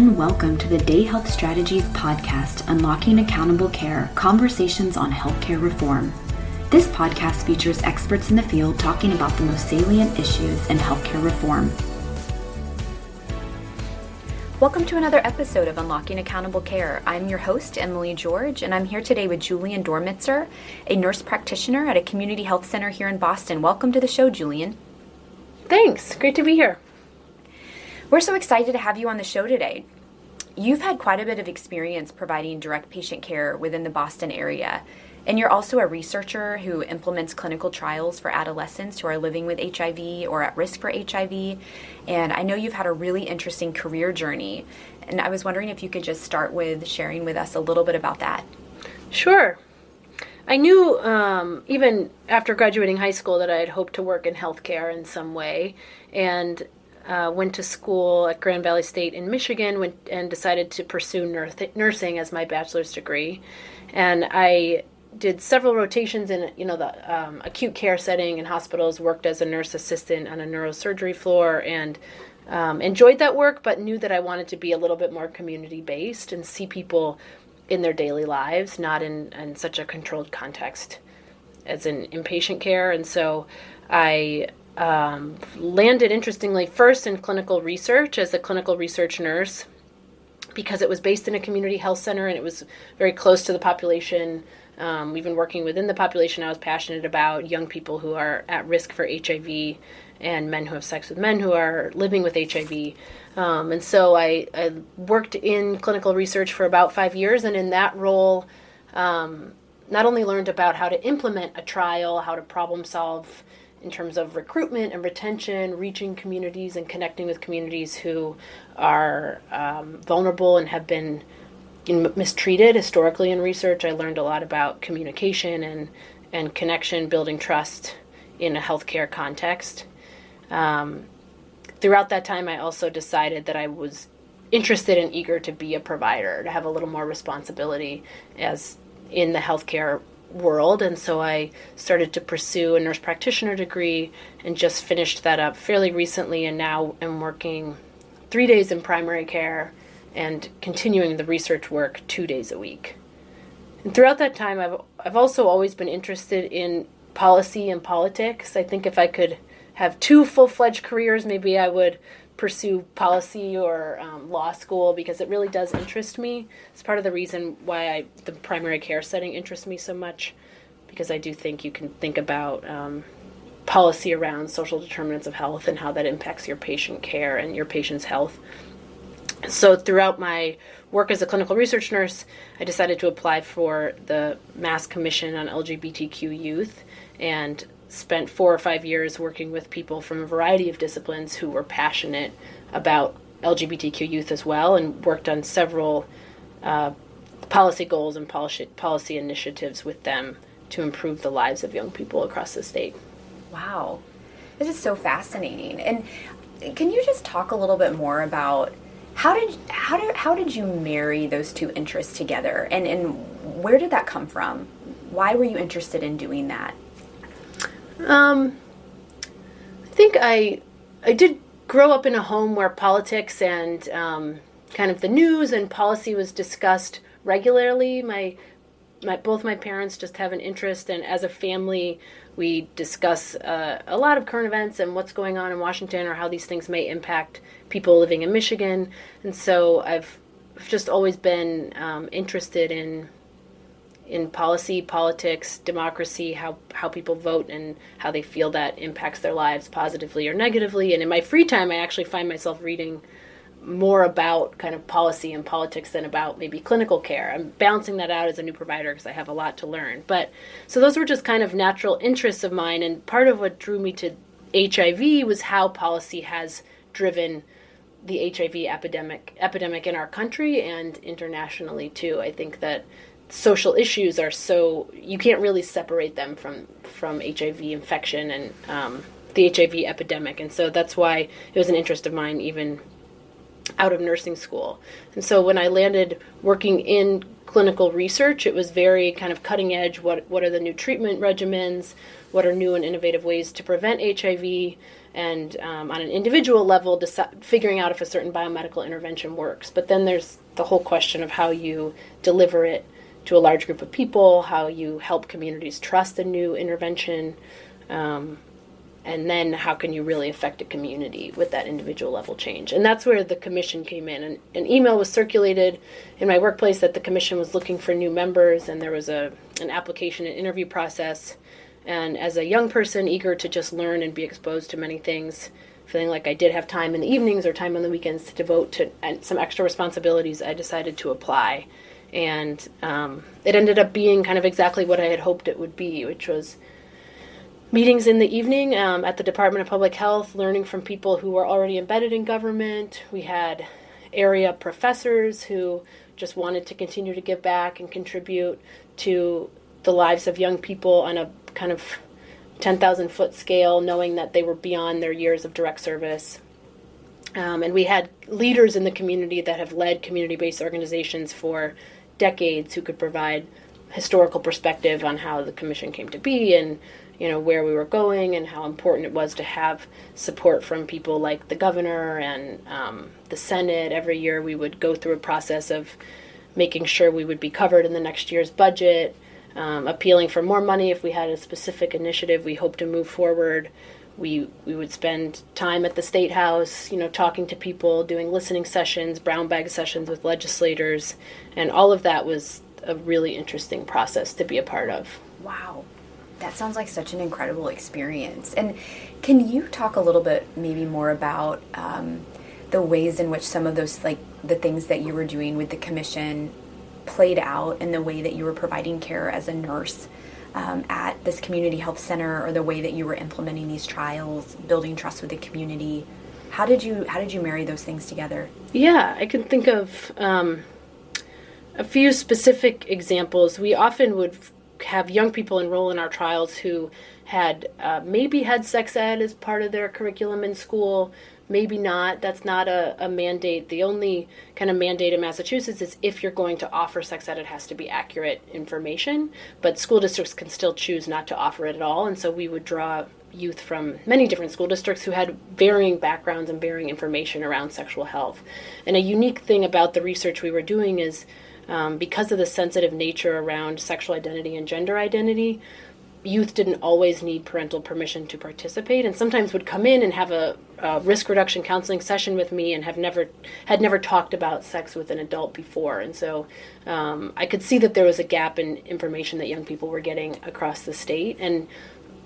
and welcome to the Day Health Strategies podcast, Unlocking Accountable Care, Conversations on Healthcare Reform. This podcast features experts in the field talking about the most salient issues in healthcare reform. Welcome to another episode of Unlocking Accountable Care. I'm your host, Emily George, and I'm here today with Julian Dormitzer, a nurse practitioner at a community health center here in Boston. Welcome to the show, Julian. Thanks. Great to be here. We're so excited to have you on the show today. You've had quite a bit of experience providing direct patient care within the Boston area, and you're also a researcher who implements clinical trials for adolescents who are living with HIV or at risk for HIV, and I know you've had a really interesting career journey, and I was wondering if you could just start with sharing with us a little bit about that. Sure. I knew even after graduating high school that I had hoped to work in healthcare in some way, and went to school at Grand Valley State in Michigan and decided to pursue nursing as my bachelor's degree. And I did several rotations in the acute care setting in hospitals, worked as a nurse assistant on a neurosurgery floor, and enjoyed that work, but knew that I wanted to be a little bit more community-based and see people in their daily lives, not in such a controlled context as in inpatient care. And so I landed, interestingly, first in clinical research as a clinical research nurse because it was based in a community health center and it was very close to the population. Even working within the population I was passionate about, young people who are at risk for HIV and men who have sex with men who are living with HIV. And so I worked in clinical research for about 5 years, and in that role, not only learned about how to implement a trial, how to problem solve in terms of recruitment and retention, reaching communities and connecting with communities who are vulnerable and have been mistreated historically in research. I learned a lot about communication and connection, building trust in a healthcare context. Throughout that time, I also decided that I was interested and eager to be a provider, to have a little more responsibility as in the healthcare world. And so I started to pursue a nurse practitioner degree and just finished that up fairly recently. And now I'm working 3 days in primary care and continuing the research work 2 days a week. And throughout that time, I've also always been interested in policy and politics. I think if I could have 2 full-fledged careers, maybe I would pursue policy or law school, because it really does interest me. It's part of the reason why the primary care setting interests me so much, because I do think you can think about policy around social determinants of health and how that impacts your patient care and your patient's health. So throughout my work as a clinical research nurse, I decided to apply for the Mass Commission on LGBTQ Youth and spent 4 or 5 years working with people from a variety of disciplines who were passionate about LGBTQ youth as well, and worked on several policy goals and policy initiatives with them to improve the lives of young people across the state. Wow. This is so fascinating. And can you just talk a little bit more about how did you marry those 2 interests together, and where did that come from? Why were you interested in doing that? I think I did grow up in a home where politics and kind of the news and policy was discussed regularly. Both my parents just have an interest, and as a family, we discuss a lot of current events and what's going on in Washington or how these things may impact people living in Michigan. And so I've just always been interested in policy, politics, democracy, how people vote and how they feel that impacts their lives positively or negatively. And in my free time, I actually find myself reading more about kind of policy and politics than about maybe clinical care. I'm balancing that out as a new provider because I have a lot to learn. But so those were just kind of natural interests of mine. And part of what drew me to HIV was how policy has driven the HIV epidemic in our country and internationally too. I think that social issues are you can't really separate them from HIV infection and the HIV epidemic. And so that's why it was an interest of mine even out of nursing school. And so when I landed working in clinical research, it was very kind of cutting edge. What are the new treatment regimens? What are new and innovative ways to prevent HIV? and on an individual level, figuring out if a certain biomedical intervention works. But then there's the whole question of how you deliver it to a large group of people, how you help communities trust a new intervention, and then how can you really affect a community with that individual level change. And that's where the commission came in. And an email was circulated in my workplace that the commission was looking for new members, and there was an application and interview process. And as a young person eager to just learn and be exposed to many things, feeling like I did have time in the evenings or time on the weekends to devote to some extra responsibilities, I decided to apply. And it ended up being kind of exactly what I had hoped it would be, which was meetings in the evening at the Department of Public Health, learning from people who were already embedded in government. We had area professors who just wanted to continue to give back and contribute to the lives of young people on a kind of 10,000-foot scale, knowing that they were beyond their years of direct service. And we had leaders in the community that have led community-based organizations for decades who could provide historical perspective on how the commission came to be and where we were going and how important it was to have support from people like the governor and the Senate. Every year we would go through a process of making sure we would be covered in the next year's budget, appealing for more money if we had a specific initiative we hoped to move forward. We would spend time at the State House, talking to people, doing listening sessions, brown bag sessions with legislators, and all of that was a really interesting process to be a part of. Wow. That sounds like such an incredible experience. And can you talk a little bit maybe more about the ways in which some of those, like the things that you were doing with the commission played out in the way that you were providing care as a nurse at this community health center, or the way that you were implementing these trials, building trust with the community? How did you marry those things together? Yeah, I can think of a few specific examples. We often would have young people enroll in our trials who had maybe had sex ed as part of their curriculum in school, maybe not. That's not a mandate. The only kind of mandate in Massachusetts is if you're going to offer sex ed, it has to be accurate information, but school districts can still choose not to offer it at all. And so we would draw youth from many different school districts who had varying backgrounds and varying information around sexual health. And a unique thing about the research we were doing is because of the sensitive nature around sexual identity and gender identity, youth didn't always need parental permission to participate, and sometimes would come in and have a risk reduction counseling session with me and had never talked about sex with an adult before. And so I could see that there was a gap in information that young people were getting across the state, and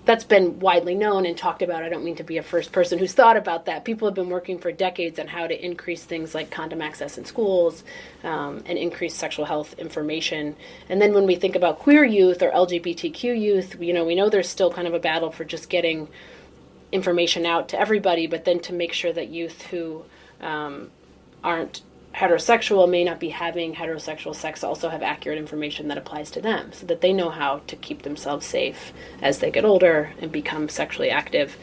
that's been widely known and talked about. I don't mean to be a first person who's thought about that. People have been working for decades on how to increase things like condom access in schools and increase sexual health information. And then when we think about queer youth or LGBTQ youth, we know there's still kind of a battle for just getting information out to everybody, but then to make sure that youth who aren't heterosexual, may not be having heterosexual sex, also have accurate information that applies to them so that they know how to keep themselves safe as they get older and become sexually active.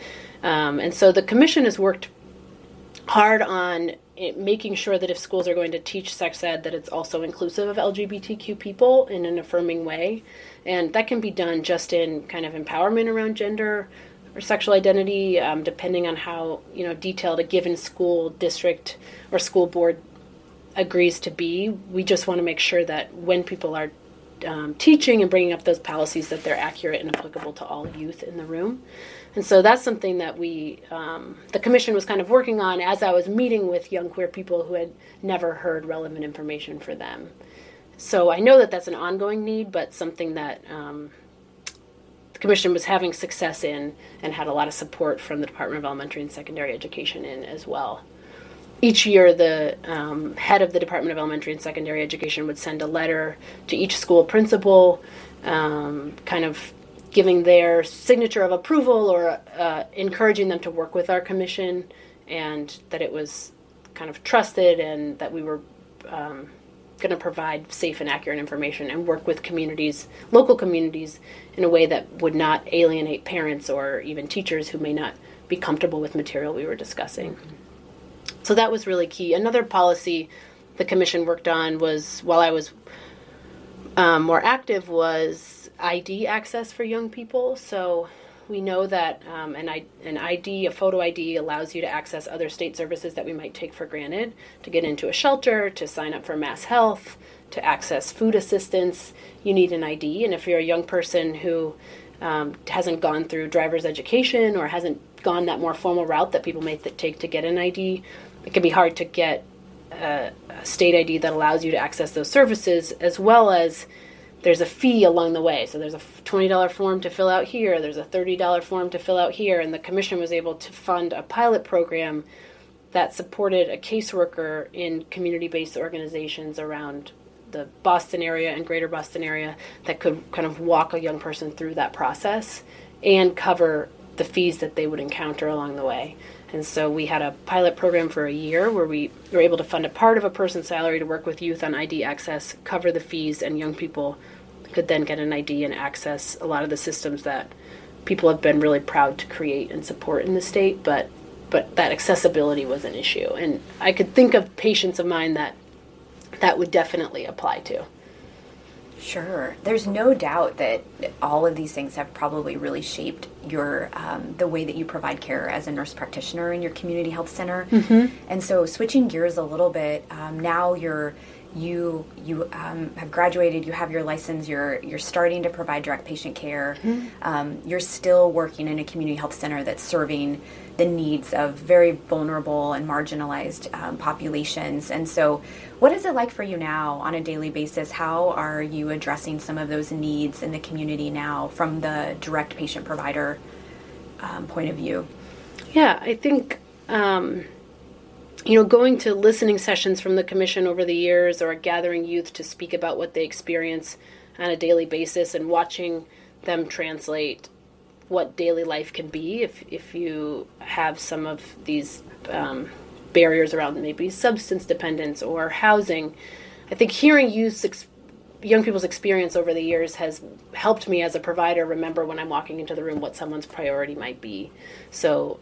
And so the commission has worked hard on making sure that if schools are going to teach sex ed, that it's also inclusive of LGBTQ people in an affirming way. And that can be done just in kind of empowerment around gender or sexual identity, depending on how detailed a given school district or school board agrees to be. We just want to make sure that when people are teaching and bringing up those policies, that they're accurate and applicable to all youth in the room. And so that's something that the commission was kind of working on as I was meeting with young queer people who had never heard relevant information for them. So I know that that's an ongoing need, but something that the commission was having success in and had a lot of support from the Department of Elementary and Secondary Education in as well. Each year, the head of the Department of Elementary and Secondary Education would send a letter to each school principal, kind of giving their signature of approval or encouraging them to work with our commission, and that it was kind of trusted and that we were going to provide safe and accurate information and work with communities, local communities, in a way that would not alienate parents or even teachers who may not be comfortable with material we were discussing. Mm-hmm. So that was really key. Another policy the commission worked on was, while I was more active, was ID access for young people. So We know that an ID, a photo ID, allows you to access other state services that we might take for granted, to get into a shelter, to sign up for mass health, to access food assistance. You need an ID, and if you're a young person who hasn't gone through driver's education or hasn't gone that more formal route that people may take to get an ID, it can be hard to get a state ID that allows you to access those services, as well as there's a fee along the way. So there's a $20 form to fill out here, there's a $30 form to fill out here, and the commission was able to fund a pilot program that supported a caseworker in community-based organizations around the Boston area and greater Boston area that could kind of walk a young person through that process and cover the fees that they would encounter along the way. And so we had a pilot program for a year where we were able to fund a part of a person's salary to work with youth on ID access, cover the fees, and young people could then get an ID and access a lot of the systems that people have been really proud to create and support in the state, but that accessibility was an issue. And I could think of patients of mine that would definitely apply to. Sure. There's no doubt that all of these things have probably really shaped your the way that you provide care as a nurse practitioner in your community health center. Mm-hmm. And so switching gears a little bit, now you have graduated, you have your license, you're starting to provide direct patient care. Mm-hmm. You're still working in a community health center that's serving the needs of very vulnerable and marginalized populations. And so what is it like for you now on a daily basis? How are you addressing some of those needs in the community now from the direct patient provider point of view? Yeah, I think, going to listening sessions from the commission over the years, or gathering youth to speak about what they experience on a daily basis and watching them translate what daily life can be if you have some of these barriers around maybe substance dependence or housing. I think hearing young people's experience over the years has helped me as a provider remember when I'm walking into the room what someone's priority might be. So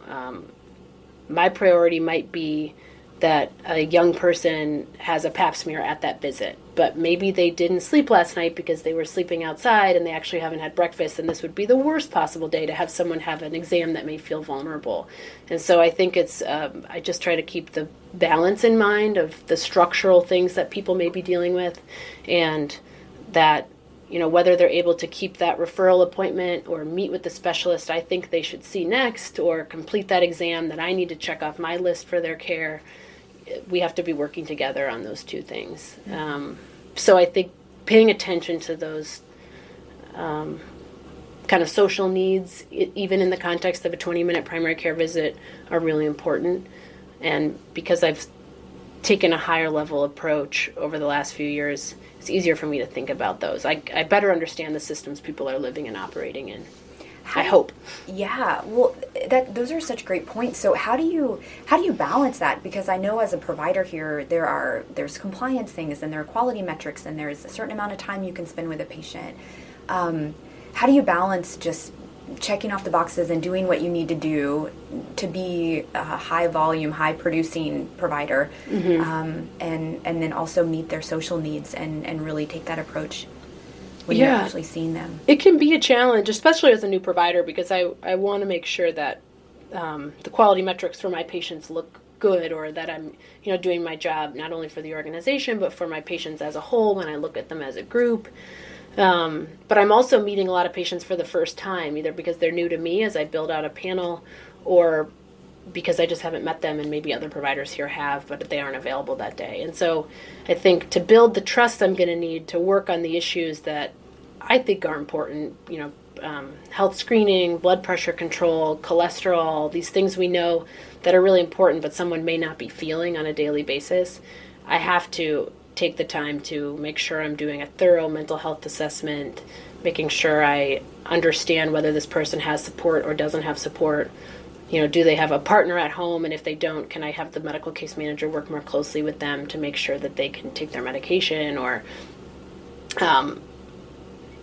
my priority might be that a young person has a pap smear at that visit, but maybe they didn't sleep last night because they were sleeping outside and they actually haven't had breakfast, and this would be the worst possible day to have someone have an exam that may feel vulnerable. And so I think it's, I just try to keep the balance in mind of the structural things that people may be dealing with, and that, whether they're able to keep that referral appointment or meet with the specialist I think they should see next, or complete that exam that I need to check off my list for their care, we have to be working together on those two things. So I think paying attention to those kind of social needs, even in the context of a 20-minute primary care visit, are really important. And because I've taken a higher level approach over the last few years, it's easier for me to think about those. I better understand the systems people are living and operating in. I hope. Yeah, well, those are such great points. So how do you balance that? Because I know as a provider here, there's compliance things, and there are quality metrics, and there's a certain amount of time you can spend with a patient. How do you balance just checking off the boxes and doing what you need to do to be a high volume, high producing provider, mm-hmm. And then also meet their social needs and really take that approach when you're actually seeing them? It can be a challenge, especially as a new provider, because I want to make sure that the quality metrics for my patients look good, or that I'm doing my job not only for the organization but for my patients as a whole when I look at them as a group. But I'm also meeting a lot of patients for the first time, either because they're new to me as I build out a panel, or because I just haven't met them and maybe other providers here have, but they aren't available that day. And so I think to build the trust I'm going to need to work on the issues that I think are important, health screening, blood pressure control, cholesterol, these things we know that are really important, but someone may not be feeling on a daily basis. I have to take the time to make sure I'm doing a thorough mental health assessment, making sure I understand whether this person has support or doesn't have support. Do they have a partner at home? And if they don't, can I have the medical case manager work more closely with them to make sure that they can take their medication? Or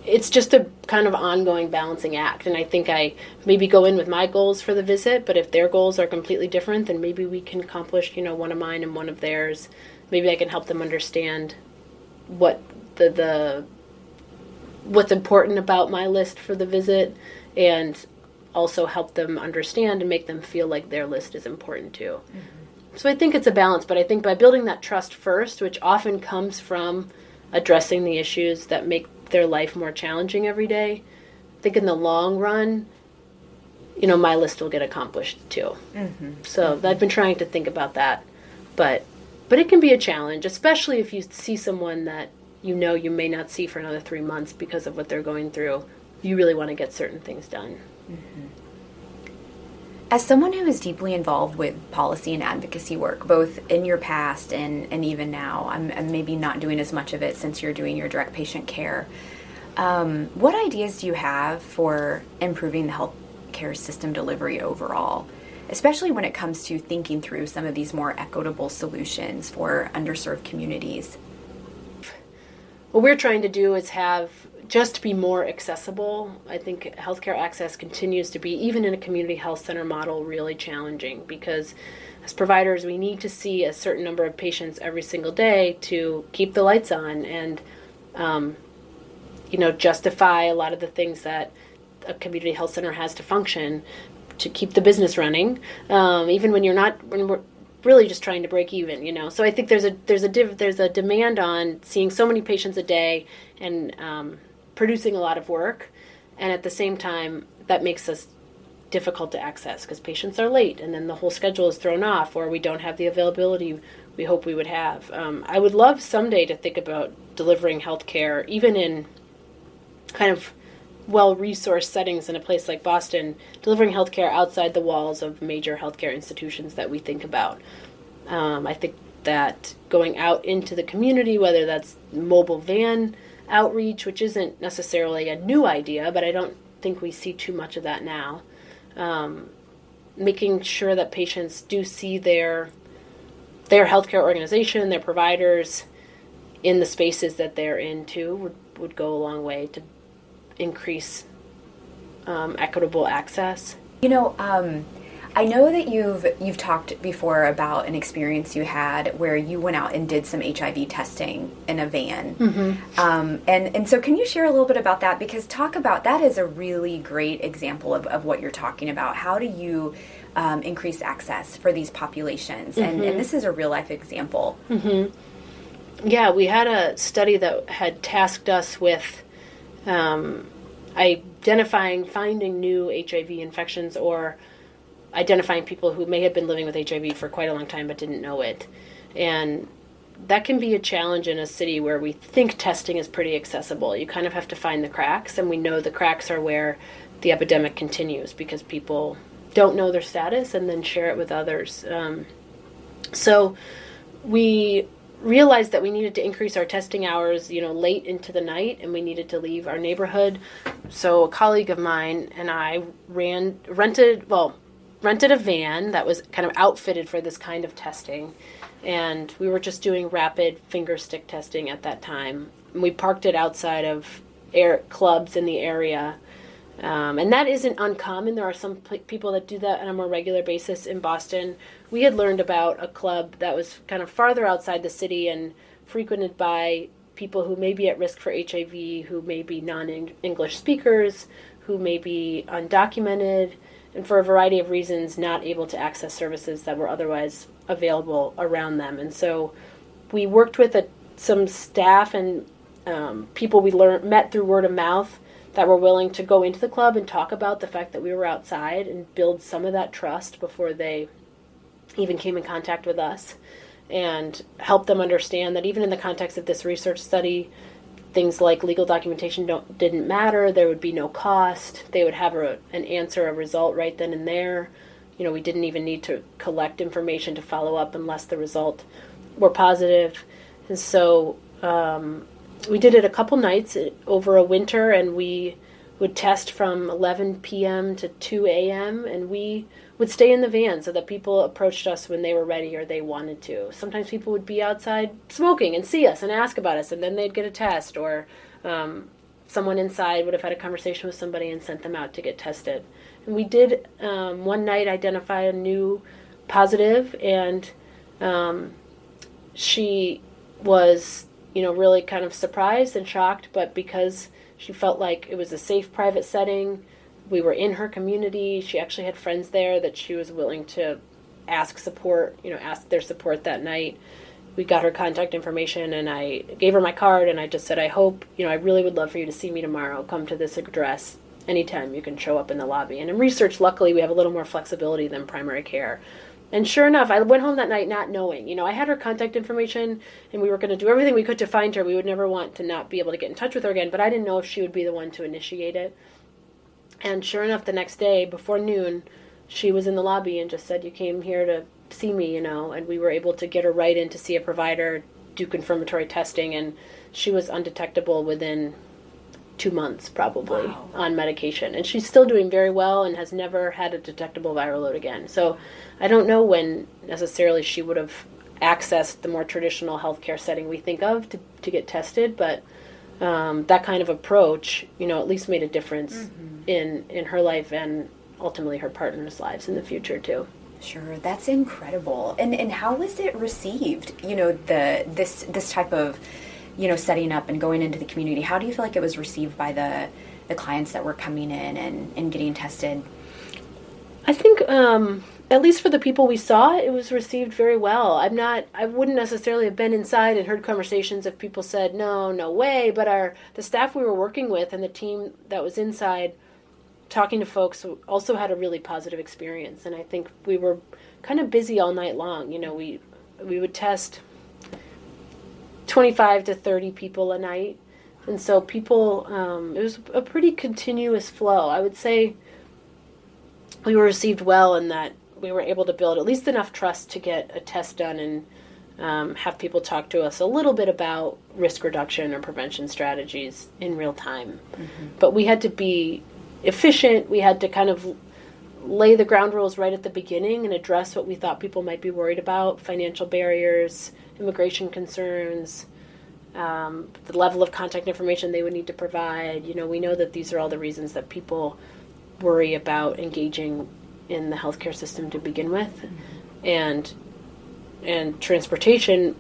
it's just a kind of ongoing balancing act. And I think I maybe go in with my goals for the visit, but if their goals are completely different, then maybe we can accomplish, one of mine and one of theirs. Maybe I can help them understand what what's important about my list for the visit, and also help them understand and make them feel like their list is important too. So I think it's a balance, but I think by building that trust first, which often comes from addressing the issues that make their life more challenging every day, I think in the long run, my list will get accomplished too. So I've been trying to think about that, but it can be a challenge, especially if you see someone that you may not see for another 3 months because of what they're going through. You really want to get certain things done. As someone who is deeply involved with policy and advocacy work, both in your past and even now, I'm maybe not doing as much of it since you're doing your direct patient care. What ideas do you have for improving the healthcare system delivery overall, especially when it comes to thinking through some of these more equitable solutions for underserved communities? What we're trying to do is just be more accessible. I think healthcare access continues to be, even in a community health center model, really challenging because as providers, we need to see a certain number of patients every single day to keep the lights on and, justify a lot of the things that a community health center has to function to keep the business running, even when we're really just trying to break even, So I think there's a demand on seeing so many patients a day and producing a lot of work, and at the same time that makes us difficult to access because patients are late and then the whole schedule is thrown off, or we don't have the availability we hope we would have. I would love someday to think about delivering healthcare even in kind of well-resourced settings in a place like Boston, delivering healthcare outside the walls of major healthcare institutions that we think about. I think that going out into the community, whether that's mobile van outreach, which isn't necessarily a new idea, but I don't think we see too much of that now. Making sure that patients do see their healthcare organization, their providers in the spaces that they're in too would go a long way to increase equitable access. I know that you've talked before about an experience you had where you went out and did some HIV testing in a van. And so can you share a little bit about that? Because that is a really great example of what you're talking about. How do you increase access for these populations? And this is a real life example. Yeah, we had a study that had tasked us with finding new HIV infections or identifying people who may have been living with HIV for quite a long time but didn't know it. And that can be a challenge in a city where we think testing is pretty accessible. You kind of have to find the cracks, and we know the cracks are where the epidemic continues because people don't know their status and then share it with others. So we realized that we needed to increase our testing hours, late into the night, and we needed to leave our neighborhood. So a colleague of mine and I rented a van that was kind of outfitted for this kind of testing, and we were just doing rapid finger stick testing at that time. And we parked it outside of clubs in the area, and that isn't uncommon. There are some people that do that on a more regular basis in Boston. We had learned about a club that was kind of farther outside the city and frequented by people who may be at risk for HIV, who may be non-English speakers, who may be undocumented, and for a variety of reasons not able to access services that were otherwise available around them. And so we worked with some staff and people we met through word of mouth that were willing to go into the club and talk about the fact that we were outside and build some of that trust before they even came in contact with us, and help them understand that even in the context of this research study, things like legal documentation didn't matter. There would be no cost. They would have an answer, a result right then and there. We didn't even need to collect information to follow up unless the result were positive. And so we did it a couple nights over a winter, and we would test from 11 p.m. to 2 a.m., and we would stay in the van so that people approached us when they were ready or they wanted to. Sometimes people would be outside smoking and see us and ask about us, and then they'd get a test, or someone inside would have had a conversation with somebody and sent them out to get tested. And we did one night identify a new positive, and she was really kind of surprised and shocked, but because she felt like it was a safe private setting, We were in her community. She actually had friends there that she was willing to ask their support that night. We got her contact information, and I gave her my card, and I just said, I hope, I really would love for you to see me tomorrow. Come to this address anytime. You can show up in the lobby. And in research, luckily, we have a little more flexibility than primary care. And sure enough, I went home that night not knowing. I had her contact information, and we were going to do everything we could to find her. We would never want to not be able to get in touch with her again, but I didn't know if she would be the one to initiate it. And sure enough, the next day, before noon, she was in the lobby and just said, you came here to see me, and we were able to get her right in to see a provider, do confirmatory testing, and she was undetectable within 2 months, probably, Wow. on medication. And she's still doing very well and has never had a detectable viral load again. So I don't know when necessarily she would have accessed the more traditional healthcare setting we think of to get tested, but that kind of approach, at least made a difference in her life and ultimately her partner's lives in the future too. Sure, that's incredible. And how was it received? This type of, setting up and going into the community. How do you feel like it was received by the clients that were coming in and getting tested? I think, at least for the people we saw, it was received very well. I wouldn't necessarily have been inside and heard conversations if people said, no way, but the staff we were working with and the team that was inside talking to folks also had a really positive experience. And I think we were kind of busy all night long. We would test 25 to 30 people a night. And so people, it was a pretty continuous flow. I would say we were received well in that we were able to build at least enough trust to get a test done and have people talk to us a little bit about risk reduction or prevention strategies in real time. Mm-hmm. But we had to be efficient. We had to kind of lay the ground rules right at the beginning and address what we thought people might be worried about: financial barriers, immigration concerns, the level of contact information they would need to provide. We know that these are all the reasons that people worry about engaging in the healthcare system to begin with. Mm-hmm. And transportation,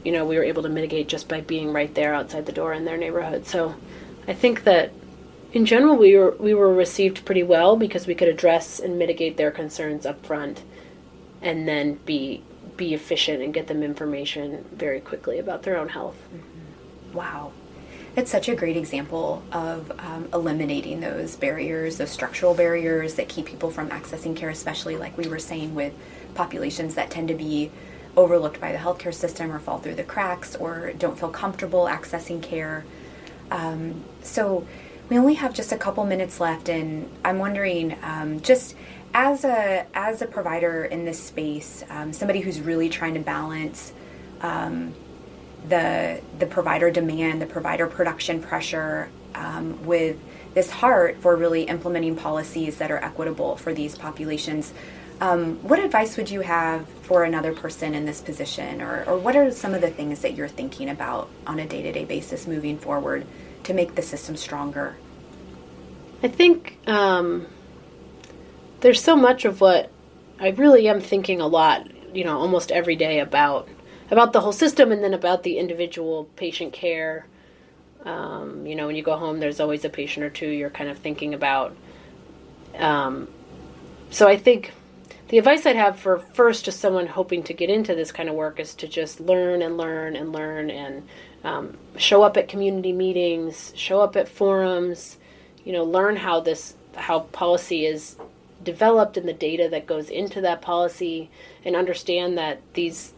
we were able to mitigate just by being right there outside the door in their neighborhood. So I think that in general, we were received pretty well because we could address and mitigate their concerns up front and then be efficient and get them information very quickly about their own health. Mm-hmm. Wow. That's such a great example of eliminating those barriers, those structural barriers that keep people from accessing care, especially like we were saying with populations that tend to be overlooked by the healthcare system or fall through the cracks or don't feel comfortable accessing care. So we only have just a couple minutes left, and I'm wondering, just as a provider in this space, somebody who's really trying to balance the provider demand, the provider production pressure, with this heart for really implementing policies that are equitable for these populations. What advice would you have for another person in this position, or what are some of the things that you're thinking about on a day-to-day basis moving forward to make the system stronger? I think there's so much of what I really am thinking a lot, almost every day about the whole system and then about the individual patient care. When you go home, there's always a patient or two you're kind of thinking about. So I think the advice I'd have for first just someone hoping to get into this kind of work is to just learn and learn and learn and show up at community meetings, show up at forums, learn how policy is developed and the data that goes into that policy, and understand that these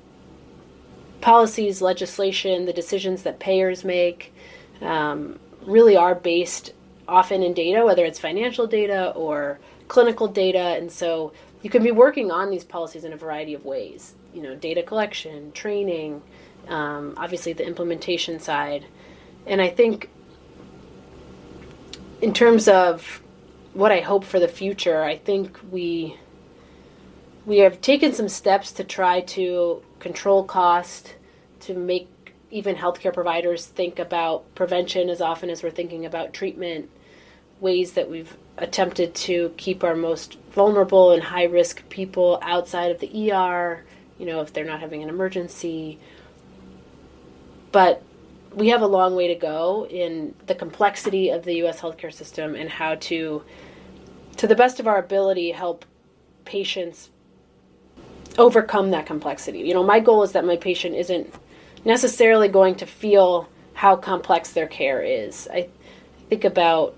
policies, legislation, the decisions that payers make really are based often in data, whether it's financial data or clinical data. And so you can be working on these policies in a variety of ways, data collection, training, obviously the implementation side. And I think in terms of what I hope for the future, I think we have taken some steps to try to control cost, to make even healthcare providers think about prevention as often as we're thinking about treatment, ways that we've attempted to keep our most vulnerable and high-risk people outside of the ER, if they're not having an emergency. But we have a long way to go in the complexity of the U.S. healthcare system and how to to the best of our ability, help patients overcome that complexity. My goal is that my patient isn't necessarily going to feel how complex their care is. I think about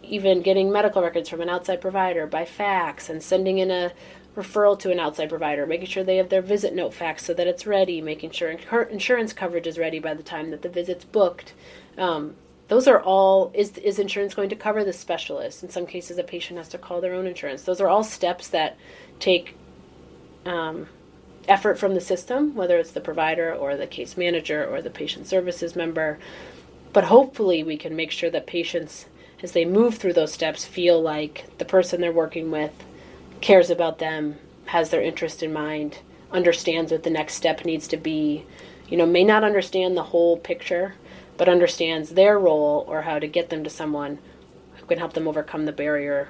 even getting medical records from an outside provider by fax and sending in a referral to an outside provider, making sure they have their visit note fax so that it's ready, making sure insurance coverage is ready by the time that the visit's booked. Those are all, is insurance going to cover the specialist? In some cases, a patient has to call their own insurance. Those are all steps that take effort from the system, whether it's the provider or the case manager or the patient services member. But hopefully we can make sure that patients, as they move through those steps, feel like the person they're working with cares about them, has their interest in mind, understands what the next step needs to be, may not understand the whole picture, but understands their role or how to get them to someone who can help them overcome the barrier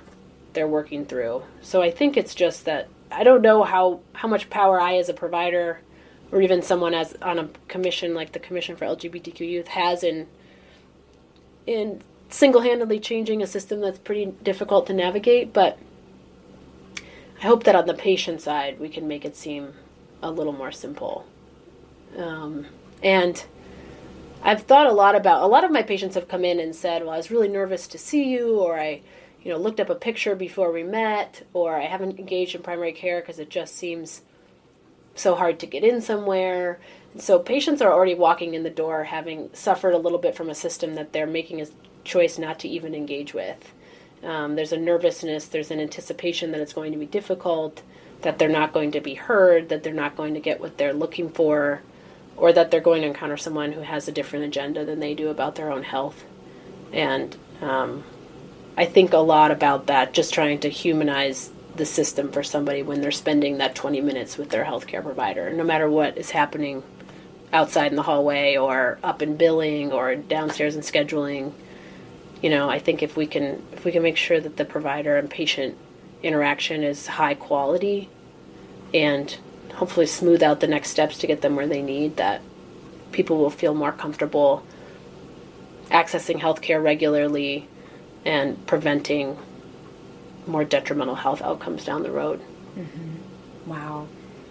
they're working through. So I think it's just that I don't know how much power I as a provider or even someone as on a commission like the Commission for LGBTQ Youth has in single-handedly changing a system that's pretty difficult to navigate, but I hope that on the patient side we can make it seem a little more simple. And I've thought a lot of my patients have come in and said, well, I was really nervous to see you, or I looked up a picture before we met, or I haven't engaged in primary care because it just seems so hard to get in somewhere. And so patients are already walking in the door having suffered a little bit from a system that they're making a choice not to even engage with. There's a nervousness, there's an anticipation that it's going to be difficult, that they're not going to be heard, that they're not going to get what they're looking for, or that they're going to encounter someone who has a different agenda than they do about their own health. And I think a lot about that, just trying to humanize the system for somebody when they're spending that 20 minutes with their healthcare provider, no matter what is happening outside in the hallway or up in billing or downstairs in scheduling. I think if we can make sure that the provider and patient interaction is high quality and hopefully smooth out the next steps to get them where they need, that people will feel more comfortable accessing healthcare regularly and preventing more detrimental health outcomes down the road. Mm-hmm. Wow.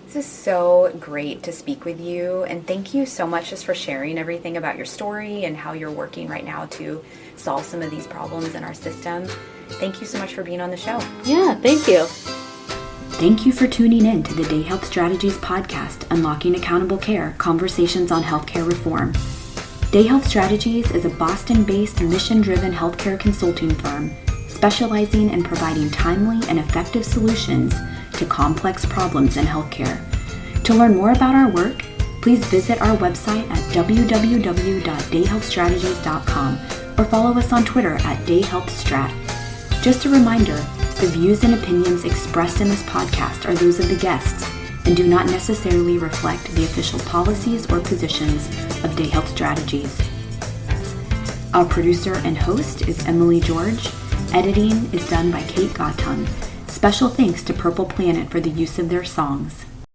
This is so great to speak with you, and thank you so much just for sharing everything about your story and how you're working right now to solve some of these problems in our system. Thank you so much for being on the show. Yeah, thank you. Thank you for tuning in to the Day Health Strategies podcast, Unlocking Accountable Care, Conversations on Healthcare Reform. Day Health Strategies is a Boston-based, mission-driven healthcare consulting firm specializing in providing timely and effective solutions to complex problems in healthcare. To learn more about our work, please visit our website at www.dayhealthstrategies.com or follow us on Twitter at DayHealthStrat. Just a reminder, the views and opinions expressed in this podcast are those of the guests and do not necessarily reflect the official policies or positions of Day Health Strategies. Our producer and host is Emily George. Editing is done by Kate Gottung. Special thanks to Purple Planet for the use of their songs.